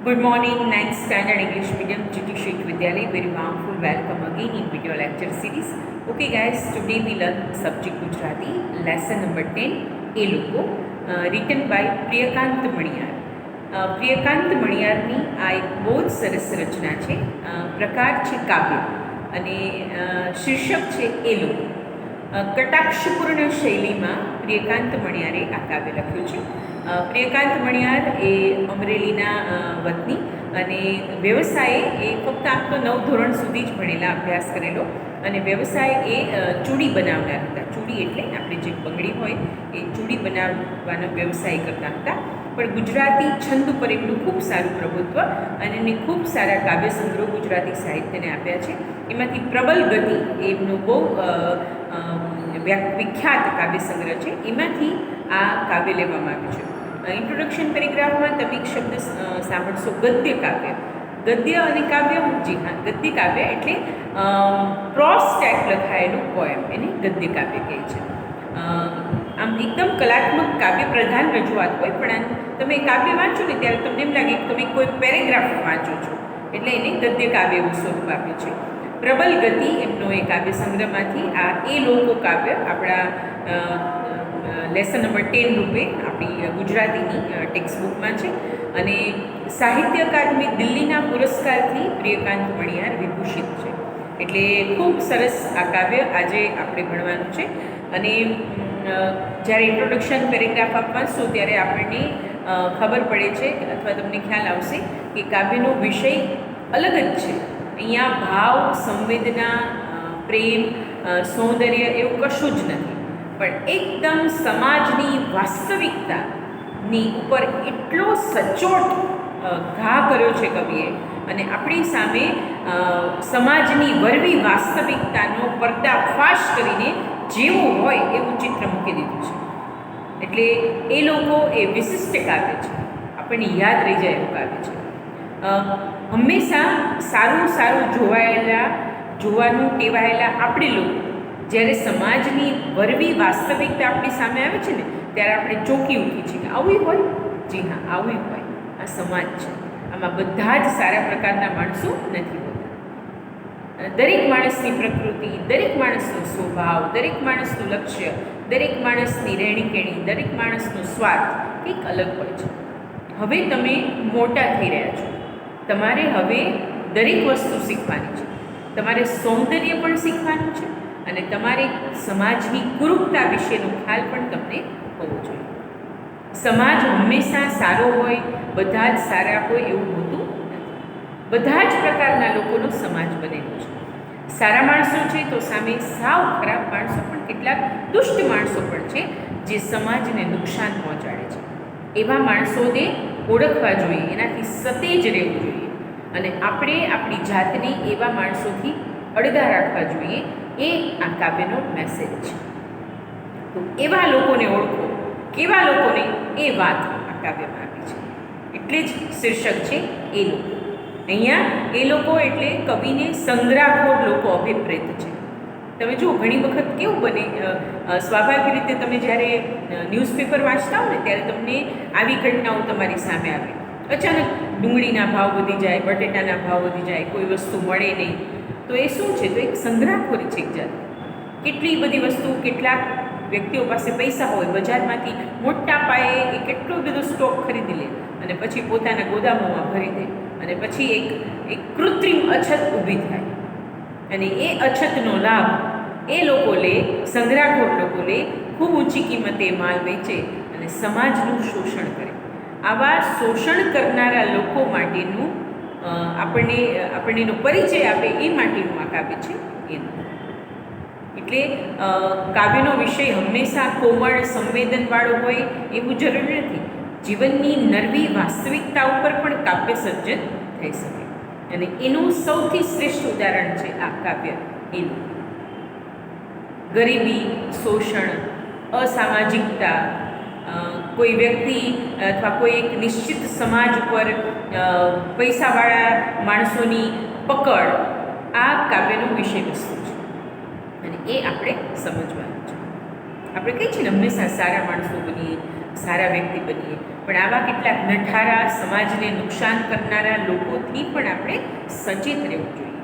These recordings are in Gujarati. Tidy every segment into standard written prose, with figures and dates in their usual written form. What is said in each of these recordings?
Good morning, 9th Standard English Medium, GT Sheikh Vidyalaya. Very warmful welcome again in video lecture series. Okay guys, today we learn subject Gujarati, lesson number 10, એ લોકો, written by પ્રિયકાંત મણિયાર. પ્રિયકાંત મણિયારની આ એક બહુ જ સરસ રચના છે. પ્રકાર છે કાવ્ય અને શીર્ષક છે એ લોકો. કટાક્ષપૂર્ણ શૈલીમાં પ્રિયકાંત મણિયારે આ કાવ્ય લખ્યું છે. પ્રિયકાંત મણિયાર એ અમરેલીના વતની અને વ્યવસાય એ ફક્ત આમ તો 9 ધોરણ સુધી જ ભણેલા, અભ્યાસ કરેલો, અને વ્યવસાય એ ચૂડી બનાવનાર હતા. ચૂડી એટલે આપણે જે બંગડી હોય એ ચૂડી બનાવવાનો વ્યવસાય કરતા હતા. પણ ગુજરાતી છંદ ઉપર એમનું ખૂબ સારું પ્રભુત્વ અને એને ખૂબ સારા કાવ્ય સંગ્રહો ગુજરાતી સાહિત્યને આપ્યા છે. એમાંથી પ્રબલ ગતિ એમનો બહુ વિખ્યાત કાવ્ય સંગ્રહ છે. એમાંથી આ કાવ્ય લેવામાં આવ્યું છે. ઇન્ટ્રોડક્શન પેરેગ્રાફમાં તમે એક શબ્દ સાંભળશો, ગદ્ય કાવ્ય. ગદ્ય અને કાવ્ય, જી હા, ગદ્ય કાવ્ય એટલે પ્રોસ ટાઈપ લખાયેલું પોએમ, એને ગદ્ય કાવ્ય કહે છે. આમ એકદમ કલાત્મક કાવ્ય પ્રધાન રજૂઆત હોય, પણ તમે કાવ્ય વાંચો ને ત્યારે તમને એમ લાગે કે તમે કોઈ પેરેગ્રાફ વાંચો છો, એટલે એને ગદ્ય કાવ્ય એવું સ્વરૂપ આપ્યું છે. પ્રબલ ગતિ એમનો એ કાવ્ય સંગ્રહમાંથી આ એ લોકો કાવ્ય આપણા લેસન નંબર 10 રૂપે આપણી ગુજરાતીની ટેક્સ્ટ બુકમાં છે. અને સાહિત્ય અકાદમી દિલ્હીના પુરસ્કારથી પ્રિયકાંત મણિયાર વિભૂષિત છે. એટલે ખૂબ સરસ આ કાવ્ય આજે આપણે ભણવાનું છે. અને જ્યારે ઇન્ટ્રોડક્શન પેરેગ્રાફ આપવાશું ત્યારે આપણને ખબર પડે છે અથવા તમને ખ્યાલ આવશે કે કાવ્યનો વિષય અલગ જ છે. અહીંયા ભાવ, સંવેદના, પ્રેમ, સૌંદર્ય એવું કશું જ નથી, પણ એકદમ સમાજની વાસ્તવિકતાની ઉપર એટલો સચોટ ઘા કર્યો છે કવિએ, અને આપણી સામે સમાજની વરવી વાસ્તવિકતાનો પર્દાફાશ કરીને જેવું હોય એવું ચિત્ર મૂકી દીધું છે. એટલે એ લોકો એ વિશિષ્ટ કાવ્ય છે, આપણને યાદ રહી જાય એવું કાવ્ય છે. હંમેશા સારું જોવાનું ટેવાયેલા આપણે લોકો જ્યારે સમાજની વરવી વાસ્તવિકતા આપણી સામે આવે છે ને, ત્યારે આપણે ચોંકી ઉઠીએ છીએ કે આવું હોય. જી હા, આવું હોય. આ સમાજ છે, આમાં બધા જ સારા પ્રકારના માણસો નથી હોતા. દરેક માણસની પ્રકૃતિ, દરેક માણસનો સ્વભાવ, દરેક માણસનું લક્ષ્ય, દરેક માણસની રહેણીકેણી, દરેક માણસનો સ્વાર્થ કંઈક અલગ હોય છે. હવે તમે મોટા થઈ રહ્યા છો, તમારે હવે દરેક વસ્તુ શીખવાની છે. તમારે સૌંદર્ય પણ શીખવાનું છે, અને તમારે સમાજની કુરૂપતા વિશેનો ખ્યાલ પણ તમને હોવો જોઈએ. સમાજ હંમેશા સારો હોય, બધા જ સારા હોય એવું હોતું નથી. બધા જ પ્રકારના લોકોનો સમાજ બનેલો છે. સારા માણસો છે તો સામે સાવ ખરાબ માણસો પણ, કેટલાક દુષ્ટ માણસો પણ છે જે સમાજને નુકસાન પહોંચાડે છે. એવા માણસોને ઓળખવા જોઈએ, એનાથી સતેજ રહેવું જોઈએ, અને આપણે આપણી જાતને એવા માણસોથી અળગા રાખવા જોઈએ. એ આ કાવ્યનો મેસેજ છે. તો એવા લોકોને ઓળખો, કેવા લોકોને, એ વાત આ કાવ્યમાં આપી છે. એટલે જ શીર્ષક છે એ લોકો. અહીંયા એ લોકો એટલે કવિને સંગ્રહખોર લોકો અભિપ્રેત છે. તમે જુઓ, ઘણી વખત કેવું બને, સ્વાભાવિક રીતે તમે જ્યારે ન્યૂઝપેપર વાંચતા હો ને ત્યારે તમને આવી ઘટનાઓ તમારી સામે આવે. અચાનક ડુંગળીના ભાવ વધી જાય, બટેટાના ભાવ વધી જાય, કોઈ વસ્તુ મળે નહીં. તો એ શું છે? તો એક સંગ્રહખોરી છે એક જાત. કેટલી બધી વસ્તુ, કેટલાક વ્યક્તિઓ પાસે પૈસા હોય, બજારમાંથી મોટા પાયે એ કેટલો બધો સ્ટોક ખરીદી લે અને પછી પોતાના ગોદામોમાં ભરી દે, અને પછી એક કૃત્રિમ અછત ઊભી થાય, અને એ અછતનો લાભ એ લોકો લે, સંગ્રહખોર લોકો લે, ખૂબ ઊંચી કિંમતે માલ વેચે અને સમાજનું શોષણ કરે. આવા શોષણ કરનારા લોકો માટેનું આપણને પરિચય આપે એ માટેનું આ કાવ્ય છે એનું. એટલે કાવ્યનો વિષય હંમેશા કોમળ, સંવેદનવાળો હોય એવું જરૂરી નથી. જીવનની નરવી વાસ્તવિકતા ઉપર પણ કાવ્ય સર્જન થઈ શકે, અને એનું સૌથી શ્રેષ્ઠ ઉદાહરણ છે આ કાવ્ય એનું. ગરીબી, શોષણ, અસામાજિકતા, કોઈ વ્યક્તિ અથવા કોઈ એક નિશ્ચિત સમાજ ઉપર પૈસાવાળા માણસોની પકડ, આ કાવ્યનો વિષય વસ્તુ છે, અને એ આપણે સમજવાનું છે. આપણે કહીએ છીએ ને, હંમેશા સારા માણસો બનીએ, સારા વ્યક્તિ બનીએ, પણ આવા કેટલાક નઠારા, સમાજને નુકસાન કરનારા લોકોથી પણ આપણે સચેત રહેવું જોઈએ.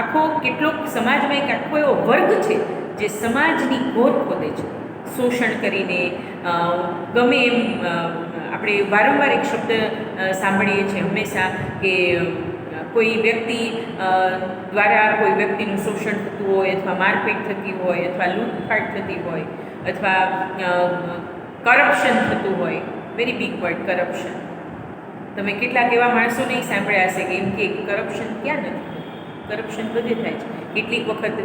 આખો કેટલોક સમાજમાં એક આખો એવો વર્ગ છે જે સમાજની ગોર ખોદે છે, શોષણ કરીને. ગમે એમ આપણે વારંવાર એક શબ્દ સાંભળીએ છીએ હંમેશા કે કોઈ વ્યક્તિ દ્વારા કોઈ વ્યક્તિનું શોષણ થતું હોય, અથવા મારપીટ થતી હોય, અથવા લૂંટફાટ થતી હોય, અથવા કરપ્શન થતું હોય. Very big word, corruption. તમે કેટલાક એવા માણસો નહીં સાંભળ્યા હશે કે એમ કે કરપ્શન ક્યાં નથી, કરપ્શન બધે થાય છે. કેટલીક વખત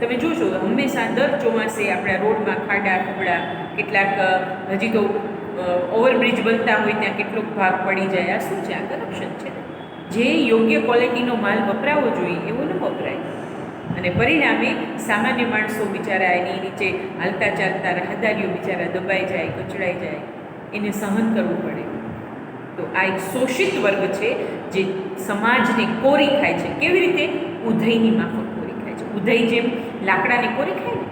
તમે જોશો હંમેશા દર ચોમાસે આપણા રોડમાં ખાડા ખબડા, કેટલાક હજી તો ઓવરબ્રિજ બનતા હોય ત્યાં કેટલોક ભાગ પડી જાય. આ શું છે? આ કરપ્શન છે. જે યોગ્ય ક્વોલિટીનો માલ વપરાવો જોઈએ એવો ન વપરાય, અને પરિણામે સામાન્ય માણસો બિચારા એની નીચે હાલતા ચાલતા રાહદારીઓ બિચારા દબાઈ જાય, કચડાઈ જાય, એને સહન કરવું પડે. તો આ એક શોષિત વર્ગ છે જે સમાજને કોરી ખાય છે. કેવી રીતે? ઉધઈની માફક કોરી ખાય છે. ઉધઈ જેમ લાકડાની કોરી ખાય ને,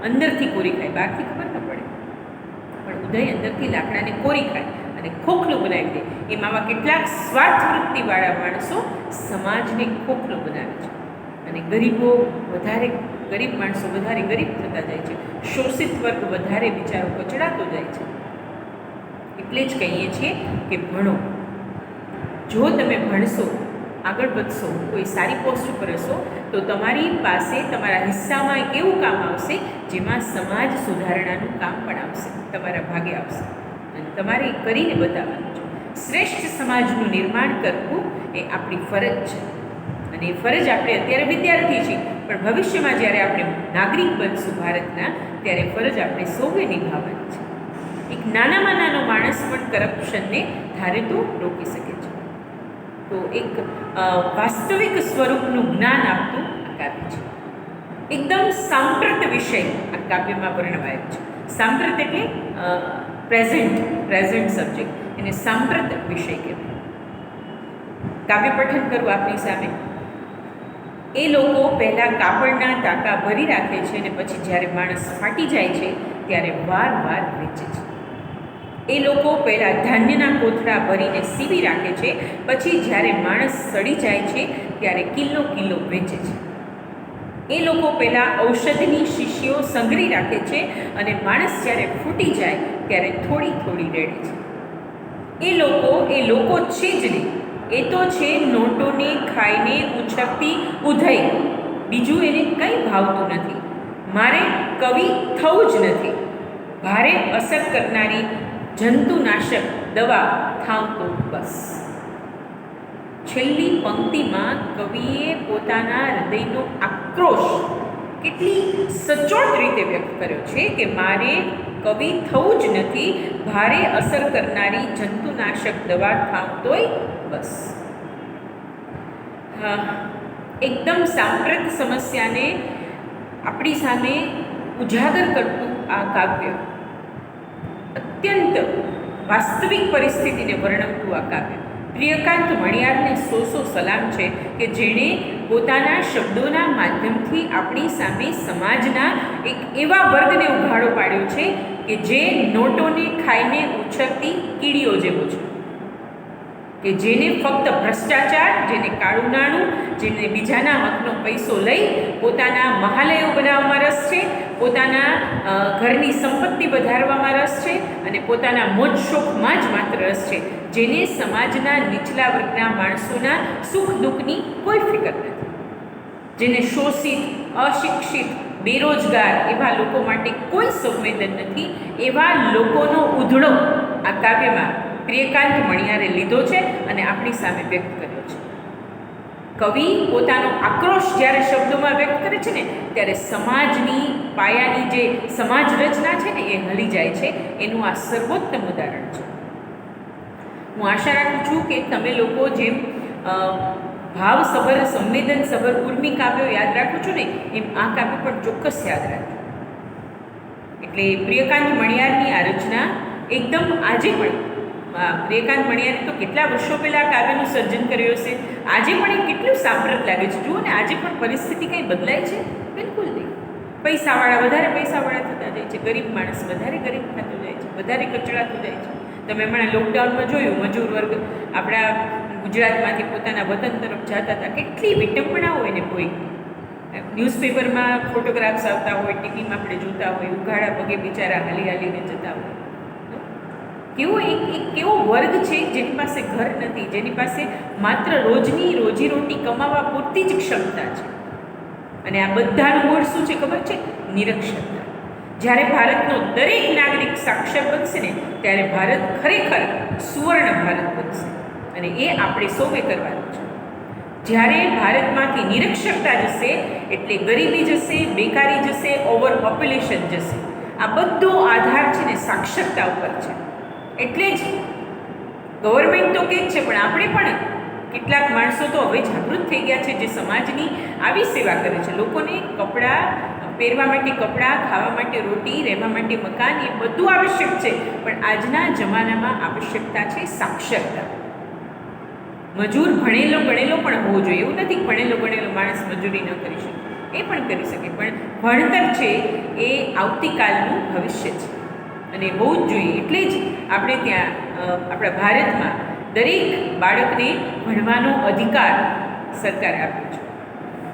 અંદરથી કોરી ખાય, બહારથી ખબર ન પડે, પણ ઉધઈ અંદરથી લાકડાને કોરી ખાય અને ખોખલું બનાવી દે. એમ આવા કેટલાક સ્વાર્થવૃત્તિવાળા માણસો સમાજને ખોખલું બનાવે છે, અને ગરીબો વધારે ગરીબ માણસો વધારે ગરીબ થતા જાય છે, શોષિત વર્ગ વધારે બિચારો કચડાતો જાય છે. એટલે જ કહીએ છીએ કે ભણો. જો તમે ભણશો, આગળ વધશો, કોઈ સારી પોસ્ટ ઉપર હશો, તો તમારી પાસે તમારા હિસ્સામાં એક એવું કામ આવશે જેમાં સમાજ સુધારણાનું કામ પણ આવશે, તમારા ભાગે આવશે, અને તમારે કરીને બતાવવાનું છે. શ્રેષ્ઠ સમાજનું નિર્માણ કરવું એ આપણી ફરજ છે, અને એ ફરજ આપણે અત્યારે વિદ્યાર્થી છીએ, પણ ભવિષ્યમાં જ્યારે આપણે નાગરિક બનશું ભારતના, ત્યારે ફરજ આપણે સૌએ નિભાવવાની છે. એક નાનામાં નાનો માણસ પણ કરપ્શનને ધારે તો રોકી શકે છે. તો એક વાસ્તવિક સ્વરૂપનું જ્ઞાન આપતું આ કાવ્ય છે. એકદમ સાંપ્રત વિષય આ કાવ્યમાં વર્ણવાયો છે. સાંપ્રત એટલે પ્રેઝન્ટ સબ્જેક્ટ, એને સાંપ્રત વિષય કહેવાય. કાવ્ય પઠન કરવું આપની સામે. એ લોકો પહેલાં કાપડના ટાંકા ભરી રાખે છે, અને પછી જ્યારે માણસ ફાટી જાય છે ત્યારે વાર વેચે છે. એ લોકો પહેલાં ધાન્યના કોથળા ભરીને સીવી રાખે છે, પછી જ્યારે માણસ સડી જાય છે ત્યારે કિલ્લો વેચે છે. એ લોકો પહેલાં ઔષધની શીશીઓ સંઘરી રાખે છે, અને માણસ જ્યારે ફૂટી જાય ત્યારે થોડી રેડે છે. એ લોકો છે જ નહીં, એ તો છે નોટોને ખાઈને ઉછળતી ઉધઈ. બીજું એને કંઈ ભાવતું નથી. મારે કવિ થવું જ નથી. ભારે અસર કરનારી જંતુનાશક દવા થાવ તો બસ. છેલ્લી પંક્તિમાં કવિએ પોતાના હૃદયનો આક્રોશ કેટલી સચોટ રીતે વ્યક્ત કર્યો છે કે મારે કવિ થવું જ નથી, ભારે અસર કરનારી જંતુનાશક દવા થાવ તોય બસ. એકદમ સાંપ્રત સમસ્યાને આપણી સામે ઉજાગર કરતું આ કાવ્ય, અત્યંત વાસ્તવિક પરિસ્થિતિને વર્ણવતું આ કાવ્ય. પ્રિયકાંત મણિયારને સો સલામ છે કે જેણે પોતાના શબ્દોના માધ્યમથી આપણી સામે સમાજના એક એવા વર્ગને ઉઘાડો પાડ્યો છે કે જે નોટોને ખાઈને ઉછળતી કીડીઓ જેવો છે, કે જેને ફક્ત ભ્રષ્ટાચાર, જેને કાળું નાણું, જેને બીજાના હકનો પૈસો લઈ પોતાના મહાલયો બનાવવામાં રસ છે, પોતાના ઘરની સંપત્તિ વધારવામાં રસ છે, અને પોતાના મોજ શોખમાં જ માત્ર રસ છે, જેને સમાજના નીચલા વર્ગના માણસોના સુખ દુઃખની કોઈ ફિકર નથી, જેને શોષિત, અશિક્ષિત, બેરોજગાર એવા લોકો માટે કોઈ સંવેદન નથી. એવા લોકોનો ઉધડો આ કાવ્યમાં પ્રિયકાંત મણિયારે લીધો છે અને આપણી સામે વ્યક્ત કર્યો છે. કવિ પોતાનો આક્રોશ જ્યારે શબ્દોમાં વ્યક્ત કરે છે ને, ત્યારે સમાજની પાયાની જે સમાજ રચના છે ને એ હલી જાય છે. એનું આ સર્વોત્તમ ઉદાહરણ છે. હું આશા રાખું છું કે તમે લોકો જેમ ભાવસભર, સંવેદનસભર ઉર્મી કાવ્યો યાદ રાખો છો ને, એમ આ કાવ્ય પણ ચોક્કસ યાદ રાખજો. એટલે પ્રિયકાંત મણિયારની આ રચના એકદમ આજે પણ, પ્રિયકાંત મણિયારે તો કેટલા વર્ષો પહેલાં કાવ્યનું સર્જન કર્યું હશે, આજે પણ એ કેટલું સાંપ્રત લાગે છે. જુઓ ને, આજે પણ પરિસ્થિતિ કંઈ બદલાય છે? બિલકુલ નહીં. પૈસાવાળા વધારે પૈસાવાળા થતા જાય છે, ગરીબ માણસ વધારે ગરીબ થતો જાય છે, વધારે કચડાતો જાય છે. તમે હમણાં લોકડાઉનમાં જોયું મજૂર વર્ગ આપણા ગુજરાતમાંથી પોતાના વતન તરફ જતા હતા, કેટલી વિટંબણાઓ એને કોઈ. ન્યૂઝપેપરમાં ફોટોગ્રાફ્સ આવતા હોય, ટીવીમાં આપણે જોતા હોય, ઉઘાડા પગે બિચારા હાલી હાલીને જતા હોય. કેવો એક કેવો વર્ગ છે જેની પાસે ઘર નથી, જેની પાસે માત્ર રોજની રોજીરોટી કમાવા પૂરતી જ ક્ષમતા છે. અને આ બધાનું મૂળ શું છે ખબર છે? નિરક્ષરતા. જ્યારે ભારતનો દરેક નાગરિક સાક્ષર બનશે ને ત્યારે ભારત ખરેખર સુવર્ણ ભારત બનશે. અને એ આપણે સૌએ કરવાનું છે. જ્યારે ભારતમાંથી નિરક્ષરતા જશે એટલે ગરીબી જશે, બેકારી જશે, ઓવર પોપ્યુલેશન જશે. આ બધો આધાર છે ને સાક્ષરતા ઉપર છે. એટલે જ ગવર્મેન્ટ તો કે જ છે, પણ આપણે પણ કેટલાક માણસો તો હવે જાગૃત થઈ ગયા છે જે સમાજની આવી સેવા કરે છે. લોકોને કપડાં પહેરવા માટે કપડાં, ખાવા માટે રોટી, રહેવા માટે મકાન, એ બધું આવશ્યક છે. પણ આજના જમાનામાં આવશ્યકતા છે સાક્ષરતા. મજૂર ભણેલો ગણેલો પણ હોવો જોઈએ. એવું નથી ભણેલો ગણેલો માણસ મજૂરી ન કરી શકે, એ પણ કરી શકે. પણ ભણતર છે એ આવતીકાલનું ભવિષ્ય છે અને હોવું જ જોઈએ. એટલે જ આપણે ત્યાં આપણા ભારતમાં દરેક બાળકને ભણવાનો અધિકાર સરકારે આપ્યો છે.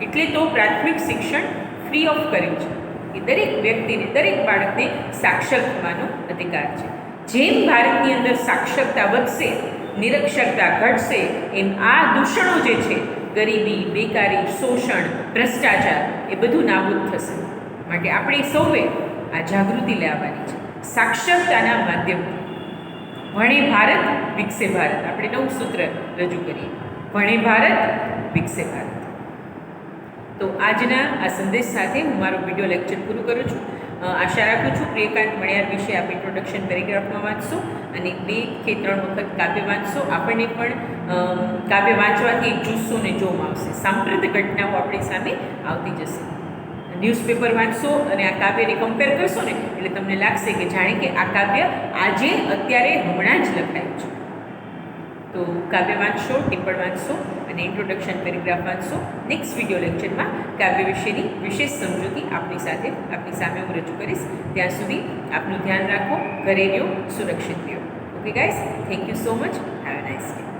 એટલે તો પ્રાથમિક શિક્ષણ ફ્રી ઓફ કર્યું છે કે દરેક વ્યક્તિને, દરેક બાળકને સાક્ષર થવાનો અધિકાર છે. જેમ ભારતની અંદર સાક્ષરતા વધશે, નિરક્ષરતા ઘટશે, એમ આ દૂષણો જે છે, ગરીબી, બેકારી, શોષણ, ભ્રષ્ટાચાર, એ બધું નાબૂદ થશે. માટે આપણે સૌએ આ જાગૃતિ લાવવાની છે સાક્ષરતાના માધ્યમથી. ભણે ભારત વિકસે ભારત. આપણે નવું સૂત્ર રજૂ કરીએ, ભણે ભારત વિકસે ભારત. તો આજના આ સંદેશ સાથે હું મારો વિડીયો લેક્ચર પૂરું કરું છું. આશા રાખું છું પ્રિયકાંત મણિયાર વિશે આપ ઇન્ટ્રોડક્શન પેરેગ્રાફમાં વાંચશો અને 2 કે 3 વખત કાવ્ય વાંચશો. આપણને પણ કાવ્ય વાંચવાથી એક જુસ્સો ને જોમ આવશે. સાંપ્રત ઘટનાઓ આપણી સામે આવતી જશે. ન્યૂઝપેપર વાંચશો અને આ કાવ્યને કમ્પેર કરશો ને એટલે તમને લાગશે કે જાણે કે આ કાવ્ય આજે અત્યારે હમણાં જ લખાયું છે. તો કાવ્ય વાંચશો, ટિપ્પણ વાંચશો અને ઇન્ટ્રોડક્શન પેરેગ્રાફ વાંચશો. નેક્સ્ટ વિડીયો લેક્ચરમાં કાવ્ય વિશેની વિશેષ સમજૂતી આપની સામે હું રજૂ કરીશ. ત્યાં સુધી આપનું ધ્યાન રાખો, ઘરે રહ્યો, સુરક્ષિત રહ્યો. Okay guys, thank you so much. Have a nice day.